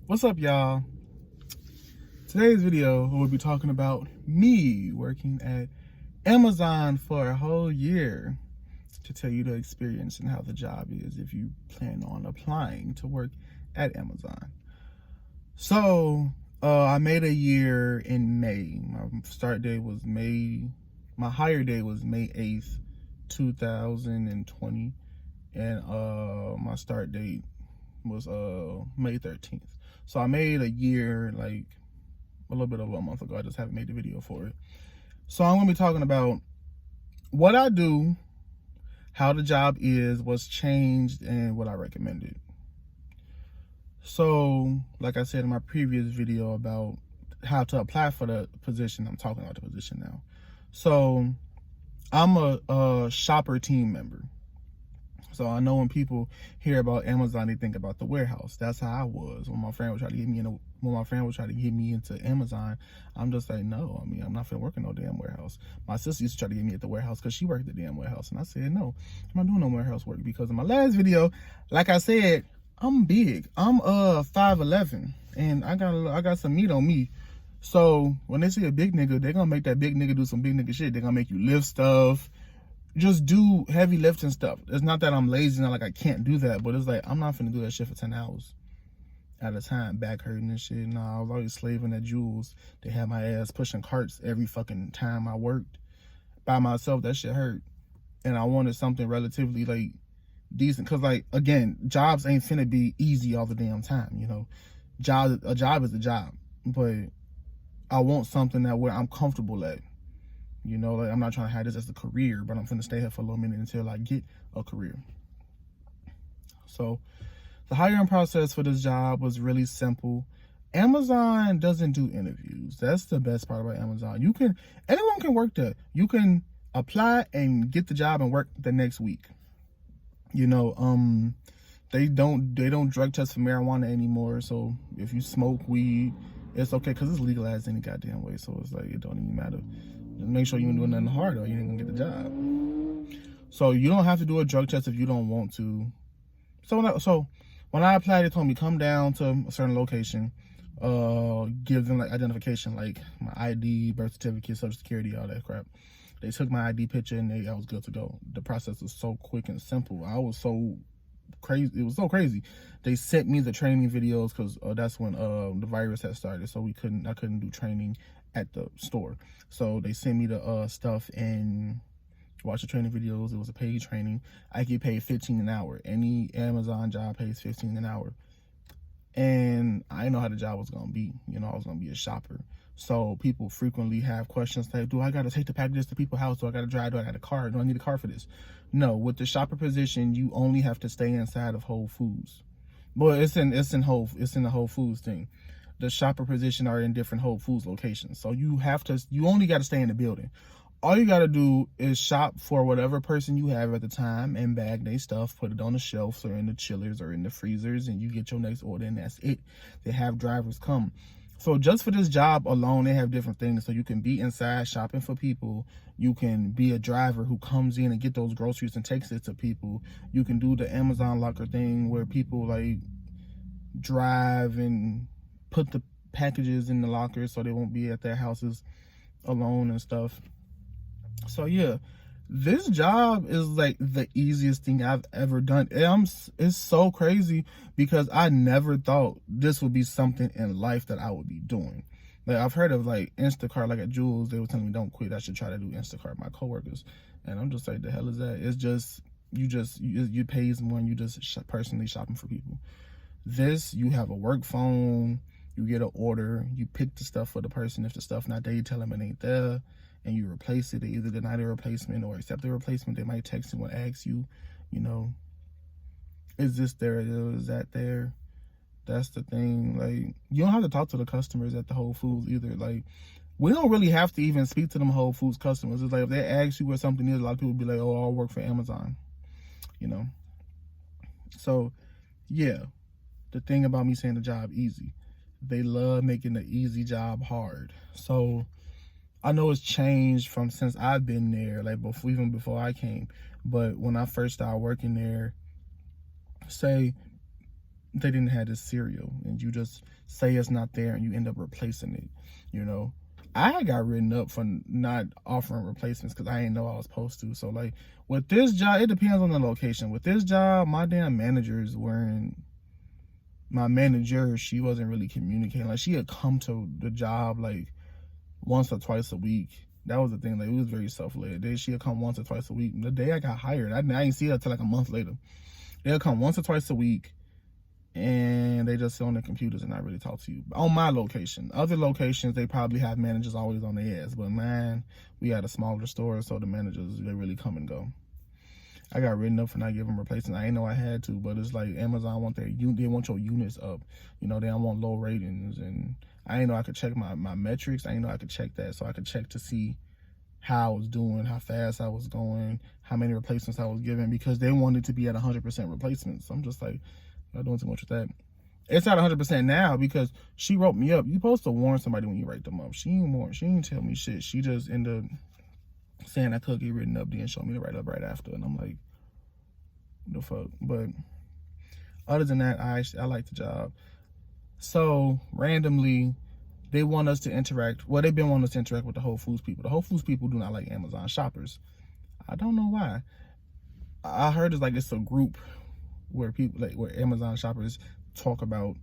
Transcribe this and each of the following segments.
What's up, y'all? Today's video we'll be talking about me working at Amazon for a whole year, to tell you the experience and how the job is if you plan on applying to work at Amazon. So I made a year in May. My start date was my hire date was May 8th, 2020, and my start date was May 13th. So I made a year like a little bit over a month ago. I just haven't made the video for it. So I'm gonna be talking about what I do, how the job is, what's changed, and what I recommended. So like I said in my previous video about how to apply for the position, I'm talking about the position now. So I'm a shopper team member. So I know when people hear about Amazon, they think about the warehouse. That's how I was when my friend would try to get me into Amazon. I'm just like, no, I'm not finna work in no damn warehouse. My sister used to try to get me at the warehouse because she worked at the damn warehouse, and I said, no, I'm not doing no warehouse work, because in my last video, like I said, I'm big. I'm 5'11", and I got some meat on me. So when they see a big nigga, they're gonna make that big nigga do some big nigga shit. They're gonna make you lift stuff. Just do heavy lifting stuff. It's not that I'm lazy, not like I can't do that, but it's like I'm not finna do that shit for 10 hours at a time, back hurting and shit. Nah, I was always slaving at Jules. They had my ass pushing carts every fucking time I worked by myself. That shit hurt, and I wanted something relatively like decent, cause like, again, jobs ain't finna be easy all the damn time. You know, a job is a job, but I want something that where I'm comfortable at. You know, like, I'm not trying to have this as a career, but I'm finna stay here for a little minute until I get a career. So the hiring process for this job was really simple. Amazon doesn't do interviews. That's the best part about Amazon. Anyone can work there. You can apply and get the job and work the next week. You know, they don't drug test for marijuana anymore. So if you smoke weed, it's okay, because it's legalized any goddamn way. So it's like, it don't even matter. Just make sure you ain't doing nothing hard, or you ain't gonna get the job. So you don't have to do a drug test if you don't want to. So when I applied, they told me come down to a certain location, give them like identification, like my ID, birth certificate, social security, all that crap. They took my ID picture and I was good to go. The process was so quick and simple. I was so crazy. It was so crazy. They sent me the training videos, because that's when the virus had started, so I couldn't do training at the store. So they sent me the stuff and watch the training videos. It was a paid training. I get paid $15 an hour. Any Amazon job pays $15 an hour. And I didn't know how the job was gonna be. You know, I was gonna be a shopper. So people frequently have questions like, do I gotta take the packages to people's house? Do I gotta drive? Do I got a car? Do I need a car for this? No, with the shopper position, you only have to stay inside of Whole Foods. Well, it's in the Whole Foods thing. The shopper position are in different Whole Foods locations. So you only gotta stay in the building. All you gotta do is shop for whatever person you have at the time and bag their stuff, put it on the shelves or in the chillers or in the freezers, and you get your next order, and that's it. They have drivers come. So just for this job alone, they have different things. So you can be inside shopping for people. You can be a driver who comes in and get those groceries and takes it to people. You can do the Amazon locker thing where people like drive and put the packages in the lockers so they won't be at their houses alone and stuff. So yeah, this job is like the easiest thing I've ever done. It's so crazy, because I never thought this would be something in life that I would be doing. Like, I've heard of like Instacart, like at Jules, they were telling me don't quit, I should try to do Instacart, my coworkers. And I'm just like, the hell is that? It's just, you pay more and you just personally shopping for people. This, you have a work phone, you get an order, you pick the stuff for the person. If the stuff not there, you tell them it ain't there, and you replace it. They either deny the replacement or accept the replacement. They might text you and ask you, you know, is this there? Is that there? That's the thing. Like, you don't have to talk to the customers at the Whole Foods either. Like, we don't really have to even speak to them Whole Foods customers. It's like, if they ask you where something is, a lot of people be like, oh, I'll work for Amazon, you know? So, yeah, the thing about me saying the job easy, they love making the easy job hard. So I know it's changed from since I've been there, like even before I came. But when I first started working there, say they didn't have this cereal, and you just say it's not there and you end up replacing it, you know. I had got written up for not offering replacements because I didn't know I was supposed to. So like with this job, it depends on the location. With this job, my damn managers weren't, my manager, she wasn't really communicating. Like she had come to the job like once or twice a week. That was the thing. Like it was very self-led. She had come once or twice a week. The day I got hired, I didn't see her until like a month later. They'll come once or twice a week, and they just sit on their computers and not really talk to you. On my location. Other locations, they probably have managers always on their ass. But man, we had a smaller store, so the managers, they really come and go. I got written up for not giving replacements. I didn't know I had to, but it's like Amazon want they want your units up. You know, they don't want low ratings, and I didn't know I could check my metrics. I didn't know I could check that, so I could check to see how I was doing, how fast I was going, how many replacements I was giving, because they wanted to be at 100% replacements. So I'm just like, not doing too much with that. It's at 100% now because she wrote me up. You supposed to warn somebody when you write them up. She ain't warn. She ain't tell me shit. She just ended up saying I could get written up, then show me the write up right after, and I'm like, what the fuck? But other than that, I like the job. So randomly, they want us to interact. Well, they've been wanting us to interact with the Whole Foods people. The Whole Foods people do not like Amazon shoppers. I don't know why. I heard it's a group where people where Amazon shoppers talk about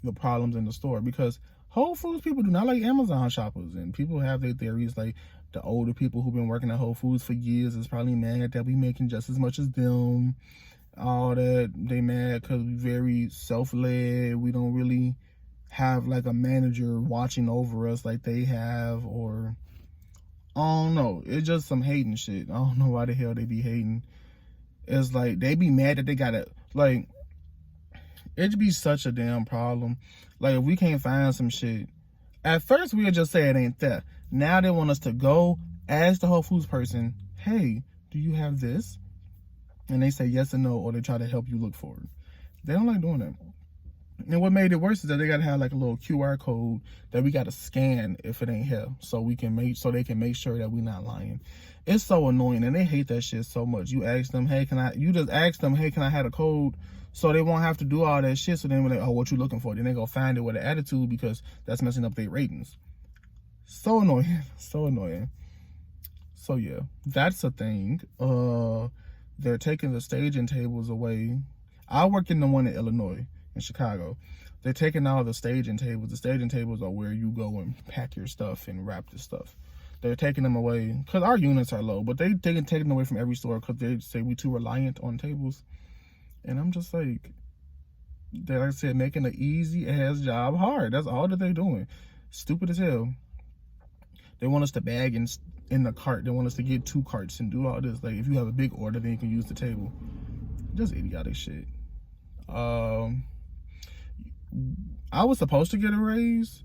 the problems in the store, because Whole Foods people do not like Amazon shoppers, and people have their theories. Like the older people who've been working at Whole Foods for years is probably mad that we making just as much as them. All that they mad because we very self-led. We don't really have like a manager watching over us like they have, or I don't know. It's just some hating shit. I don't know why the hell they be hating. It's like they be mad that they gotta, like, it'd be such a damn problem. Like if we can't find some shit, at first we'll just say it ain't there. Now they want us to go ask the Whole Foods person, hey, do you have this? And they say yes or no, or they try to help you look for it. They don't like doing that. And what made it worse is that they gotta have like a little QR code that we gotta scan if it ain't here, so they can make sure that we're not lying. It's so annoying, and they hate that shit so much. You ask them, hey, you just ask them, hey, can I have a code? So they won't have to do all that shit. So then we're like, oh, what you looking for? Then they go find it with an attitude, because that's messing up their ratings. So annoying, so annoying. So yeah, that's a thing. They're taking the staging tables away. I work in the one in Illinois, in Chicago. They're taking all the staging tables. The staging tables are where you go and pack your stuff and wrap your stuff. They're taking them away because our units are low, but they taking them away from every store because they say we too reliant on tables. And I'm just like I said, making an easy ass job hard. That's all that they're doing. Stupid as hell. They want us to bag in the cart. They want us to get 2 carts and do all this. Like if you have a big order, then you can use the table. Just idiotic shit. I was supposed to get a raise.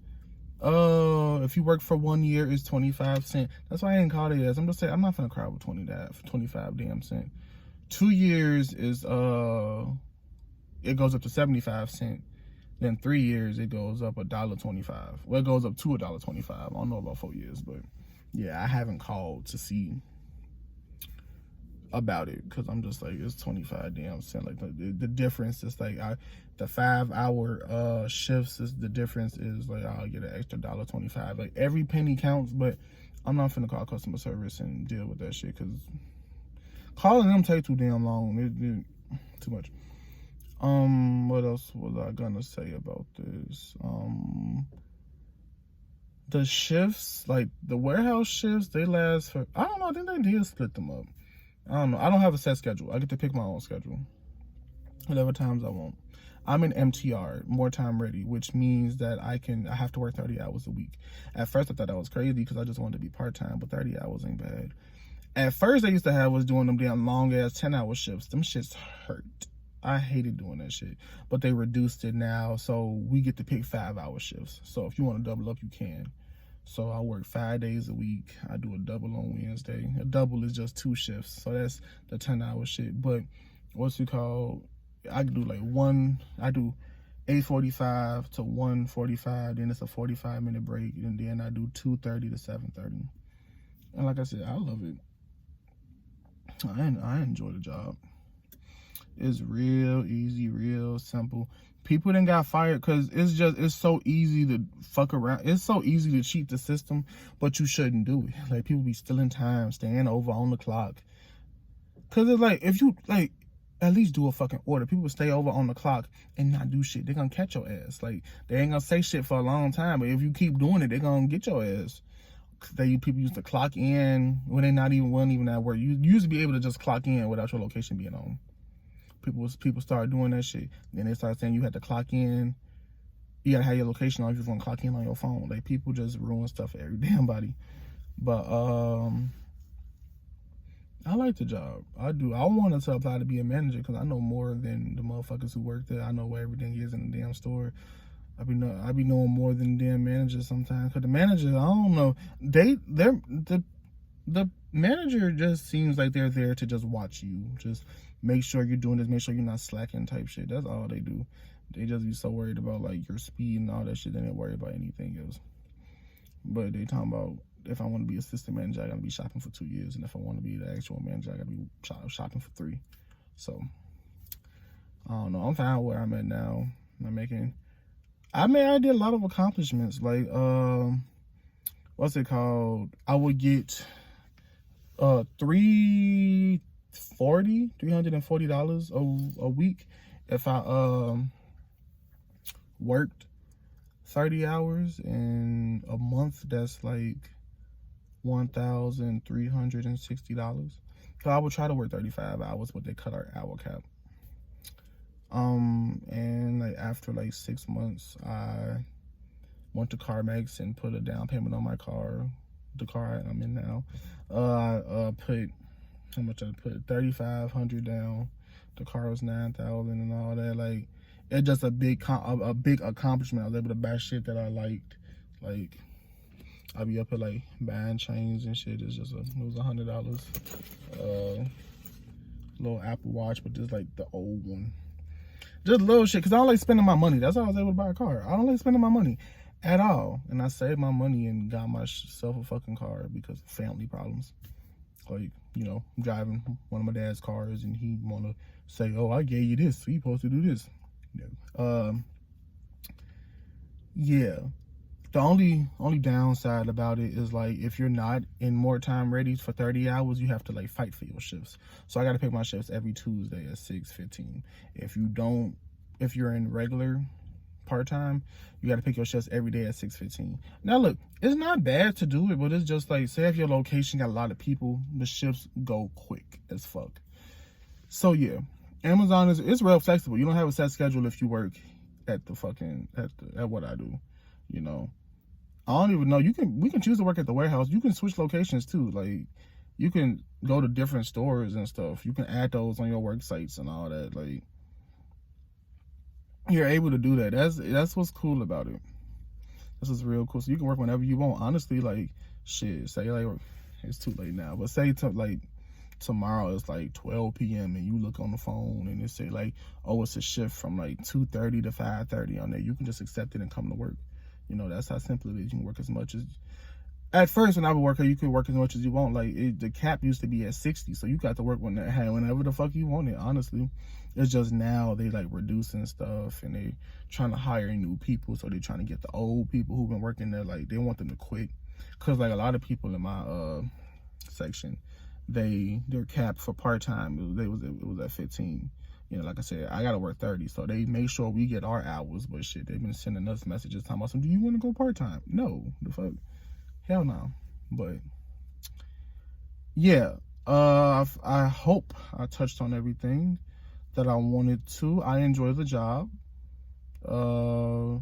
If you work for 1 year, it's 25 cents. That's why I ain't called it as. I'm just saying, I'm not gonna cry with 25 damn cent. 2 years is it goes up to 75 cents. Then 3 years it goes up $1.25. Well, it goes up to $1.25. I don't know about 4 years, but yeah, I haven't called to see about it because I'm just like, it's 25 damn cent. Like the difference is like the 5-hour shifts is the difference is like I'll get an extra $1.25. Like every penny counts, but I'm not finna call customer service and deal with that shit because calling them take too damn long. It too much. What else was I gonna say about this? The shifts, like the warehouse shifts, they last for, I don't know, I think they did split them up. I don't know. I don't have a set schedule. I get to pick my own schedule. Whatever times I want. I'm in MTR, more time ready, which means that I have to work 30 hours a week. At first I thought that was crazy because I just wanted to be part-time, but 30 hours ain't bad. At first they used to have us doing them damn long ass 10-hour shifts. Them shits hurt. I hated doing that shit. But they reduced it now, so we get to pick 5-hour shifts. So if you want to double up, you can. So I work 5 days a week. I do a double on Wednesday. A double is just 2 shifts. So that's the 10-hour shit. But what's it called? I can do like I do 8:45 to 1:45. Then it's a 45-minute break. And then I do 2:30 to 7:30. And like I said, I love it. I enjoy the job. It's real easy, real simple. People didn't got fired because it's so easy to fuck around. It's so easy to cheat the system, but you shouldn't do it. Like, people be stealing time, staying over on the clock. Because it's like, if you, like, at least do a fucking order. People stay over on the clock and not do shit. They're gonna catch your ass. Like, they ain't gonna say shit for a long time, but if you keep doing it, they're gonna get your ass. People used to clock in when they weren't even at work. You used to be able to just clock in without your location being on. People started doing that shit. Then they started saying you had to clock in. You gotta have your location on if you want to clock in on your phone. Like, people just ruin stuff for every damn body. But I like the job. I do. I wanted to apply to be a manager because I know more than the motherfuckers who work there. I know where everything is in the damn store. I be knowing more than the damn managers sometimes. Cause the managers, I don't know. The manager just seems like they're there to just watch you. Just make sure you're doing this, make sure you're not slacking type shit. That's all they do. They just be so worried about like your speed and all that shit. They don't worry about anything else. But they talking about, if I want to be assistant manager, I gotta be shopping for 2 years. And if I want to be the actual manager, I gotta be shopping for 3. So, I don't know. I'm fine where I'm at now. I did a lot of accomplishments. Like, what's it called? I would get $340 a week if I worked 30 hours. In a month, that's like $1,360. So I would try to work 35 hours, but they cut our hour cap. And like after like 6 months, I went to CarMax and put a down payment on my car, the car I'm in now. I put, how much I put? $3,500 down. The car was $9,000 and all that. Like, it's just a big accomplishment. I was able to buy shit that I liked. Like, I'll be up at like buying chains and shit. It was $100. Little Apple Watch, but just like the old one. Just little shit, because I don't like spending my money. That's how I was able to buy a car. I don't like spending my money at all. And I saved my money and got myself a fucking car because of family problems. Like, you know, driving one of my dad's cars and he want to say, oh, I gave you this, so you supposed to do this. Yeah. The only downside about it is, like, if you're not in more time ready for 30 hours, you have to like fight for your shifts. So I got to pick my shifts every Tuesday at 6:15. If you're in regular part-time, you got to pick your shifts every day at 6:15. Now look, it's not bad to do it, but it's just like, say if your location got a lot of people, the shifts go quick as fuck. So yeah, Amazon it's real flexible. You don't have a set schedule if you work at what I do, you know. I don't even know. We can choose to work at the warehouse. You can switch locations too. Like, you can go to different stores and stuff. You can add those on your work sites and all that. Like, you're able to do that. That's what's cool about it. This is real cool. So you can work whenever you want. Honestly, like, shit, say like, it's too late now, but say like tomorrow it's like 12 p.m. and you look on the phone and it say like, oh, it's a shift from like 2:30 to 5:30 on there. You can just accept it and come to work. You know, that's how simple it is. You can work as much as, at first when I was working, you could work as much as you want. Like, the cap used to be at 60, so you got to work whenever the fuck you wanted, honestly. It's just now they like reducing stuff and they trying to hire new people, so they're trying to get the old people who've been working there, like, they want them to quit. Because like a lot of people in my section, their cap for part-time, it was at 15. You know, like I said, I gotta work 30, so they make sure we get our hours. But shit, they've been sending us messages talking about, do you want to go part-time? No, the fuck, hell no. But yeah, I hope I touched on everything that I wanted to. I enjoy the job. If you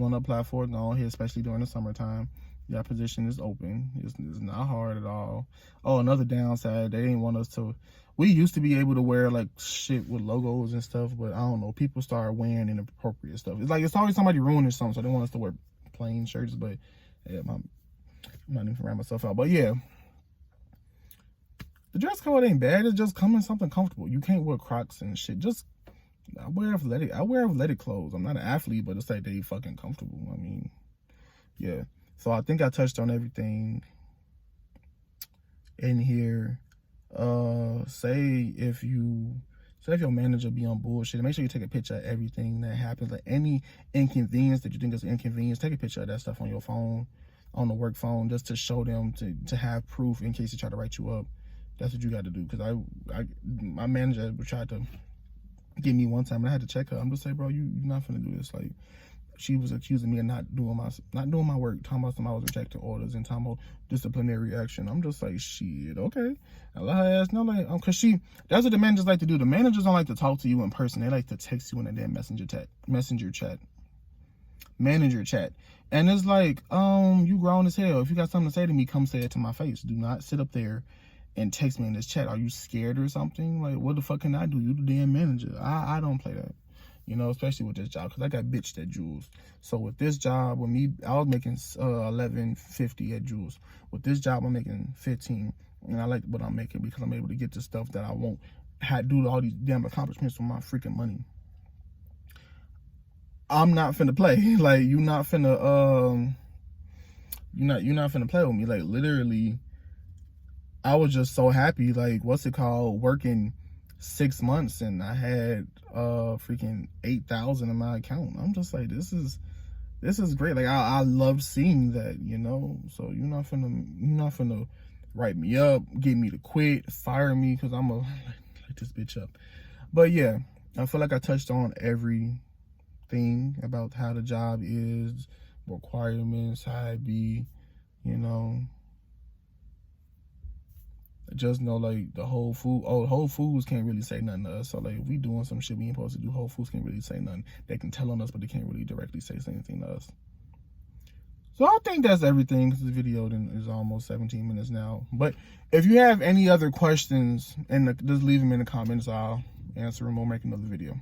want to apply for it, go ahead, especially during the summertime. That position is open. It's not hard at all. Oh, another downside, they didn't want us to. We used to be able to wear like shit with logos and stuff, but I don't know. People started wearing inappropriate stuff. It's like it's always somebody ruining something, so they want us to wear plain shirts. But yeah, I'm not even write myself out. But yeah, the dress code ain't bad. It's just come in something comfortable. You can't wear Crocs and shit. Just I wear athletic clothes. I'm not an athlete, but it's like they fucking comfortable. I mean, yeah. So I think I touched on everything in here. Say if you So if your manager be on bullshit, make sure you take a picture of everything that happens. Like any inconvenience that you think is an inconvenience, take a picture of that stuff on your phone, on the work phone, just to show them, to have proof in case they try to write you up. That's what you got to do. Because my manager tried to get me one time, and I had to check her. I'm just like, bro, you're not finna do this. Like, she was accusing me of not doing my work, talking about somebody was rejecting orders and talking about disciplinary action. I'm just like, shit, okay. I let her ass know, like, cause that's what the managers like to do. The managers don't like to talk to you in person. They like to text you in a damn messenger chat. And it's like, you grown as hell. If you got something to say to me, come say it to my face. Do not sit up there and text me in this chat. Are you scared or something? Like, what the fuck can I do? You the damn manager. I don't play that. You know, especially with this job, because I got bitched at Jules. So with this job, with me, I was making $11.50 at Jules. With this job, I'm making 15, and I like what I'm making because I'm able to get the stuff that I won't do all these damn accomplishments with my freaking money. I'm not finna play. Like, you're not finna play with me. Like, literally, I was just so happy. Like, working 6 months, and I had freaking 8,000 in my account. I'm just like, this is great. Like, I love seeing that, you know. So you're not finna write me up, get me to quit, fire me, because I'm light this bitch up. But yeah, I feel like I touched on everything about how the job is, requirements, how it be, you know. Just know, like, the Whole Foods can't really say nothing to us. So, like, if we doing some shit we ain't supposed to do, Whole Foods can't really say nothing. They can tell on us, but they can't really directly say anything to us. So I think that's everything. This video is almost 17 minutes now. But if you have any other questions, just leave them in the comments. I'll answer them or make another video.